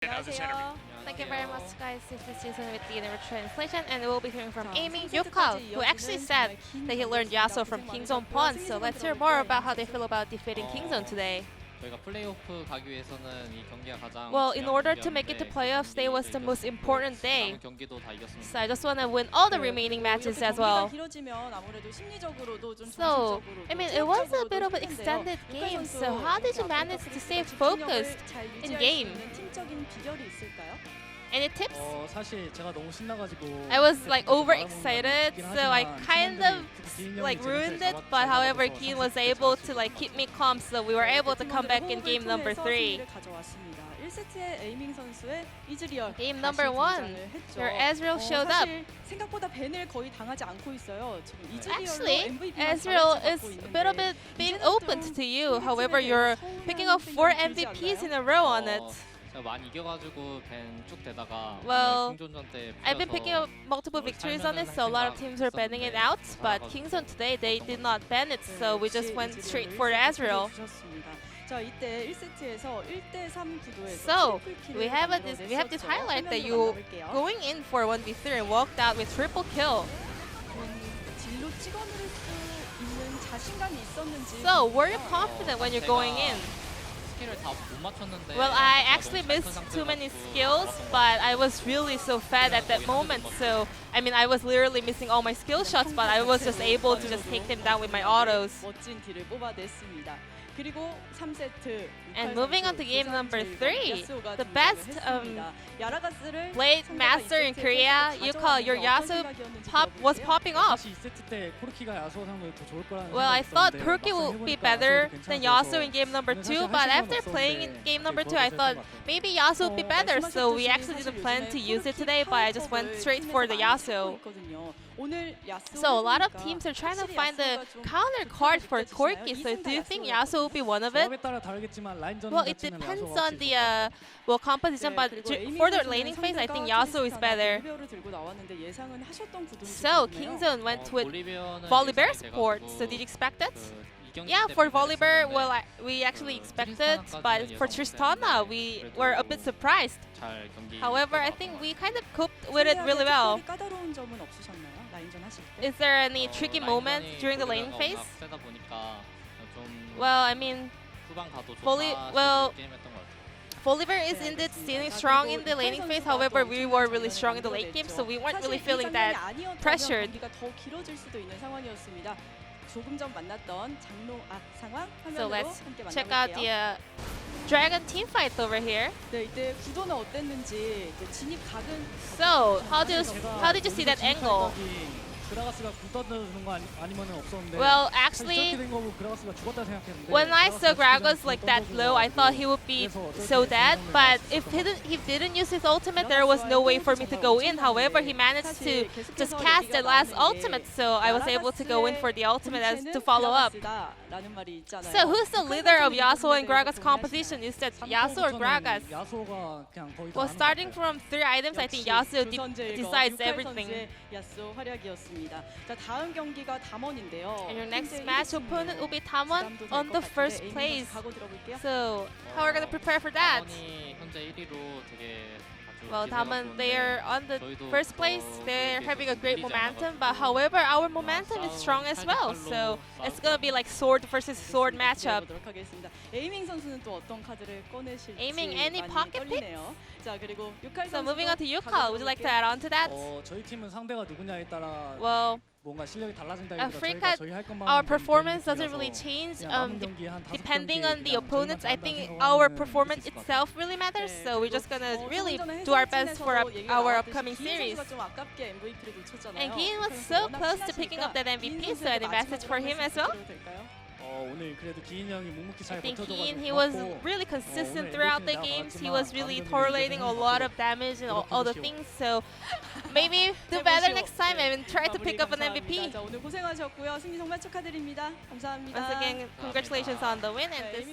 안녕하세요. Thank you very much, guys. This is Jason with the Universal Translation, and we'll be hearing from Amy Ucal, who actually said that he learned Yasuo from Kingzone Pawn. So let's hear more about how they feel about defeating Kingzone today. 저희가 플레이오프 가기 위해서는 이 경기가 가장 Well, in order to make it to playoffs, today was the most important day. 남은 경기도 다 이겼습니다. So I just want to win all the remaining matches as well. So, I mean, it was a bit of an extended game. So how did you manage to stay focused in game? Any tips? 사실 제가 너무 신나가지고 I was like overexcited, so I kind of like ruined it. But however, Keen was able to like keep me calm, so we were able to come back in game number 3. Game number 1, where Ezreal showed up. Actually, Ezreal is a bit being opened to you. However, you're picking up 4 MVPs in a row on it. 제가 많이 이겨가지고 밴 쭉 되다가 Well, 킹존전 때 I've been picking up multiple victories on it, so a lot of teams are banning it out. But Kingzone today, they did not ban it, so we just went straight for Ezreal. So we have this highlight that you going in for 1v3 and walked out with triple kill. So were you confident when you're going in? Well, I actually missed too many skills, but I was really so fed at that moment. So, I mean, I was literally missing all my skill shots, but I was just able to just take them down with my autos. And moving on to game number 3, the best Blade Master in Korea, Ucal, your Yasuo was popping off. Well, I thought Corki would be better than Yasuo in game number 2, but after playing in game number 2, I thought maybe Yasuo would be better, so we actually didn't plan to use it today, but I just went straight for the Yasuo. So a lot of teams are trying to find the counter card for Corki, so do you think Yasuo will be one of it? Well, it depends on the composition, but for the laning phase, I think Yasuo is better. So Kingzone went with Volibear support, so did you expect it? Yeah, for Volibear, well, we actually expected, but for Tristana, we were a bit surprised. However, I think we kind of coped with it really well. Is there any tricky moment during the laning phase? Well, I mean, Volibear is indeed still strong in the laning phase. However, we were really strong in the late game, so we weren't really feeling that pressured. So let's check out the Dragon team fight over here. So how did you see that angle? Well, actually, when I saw Gragas like that low, I thought he would be so dead. But if he didn't use his ultimate, there was no way for me to go in. However, he managed to just cast the last ultimate, so I was able to go in for the ultimate as to follow up. So who's the leader of Yasuo and Gragas composition? Is that Yasuo or Gragas? Well, starting from 3 items, I think Yasuo decides everything. And your next match opponent will be Damwon on the first place. So how are we going to prepare for that? Well, Damwon, they're on the first place. They're having a great momentum, but however, our momentum is strong as well. So it's going to be like sword versus sword matchup. Aiming any pocket picks? So moving on to Ucal, would you like to add on to that? Well, Africa, our performance doesn't really change depending on the opponents. I think our performance itself really matters, so we're just gonna really do our best for our upcoming series. And Keen was so close to picking up that MVP, so any message for him as well? I think he was really consistent throughout the games. He was really tolerating a lot of damage and all the things. So maybe do better next time and try to pick up an MVP. Once again, congratulations on the win and this.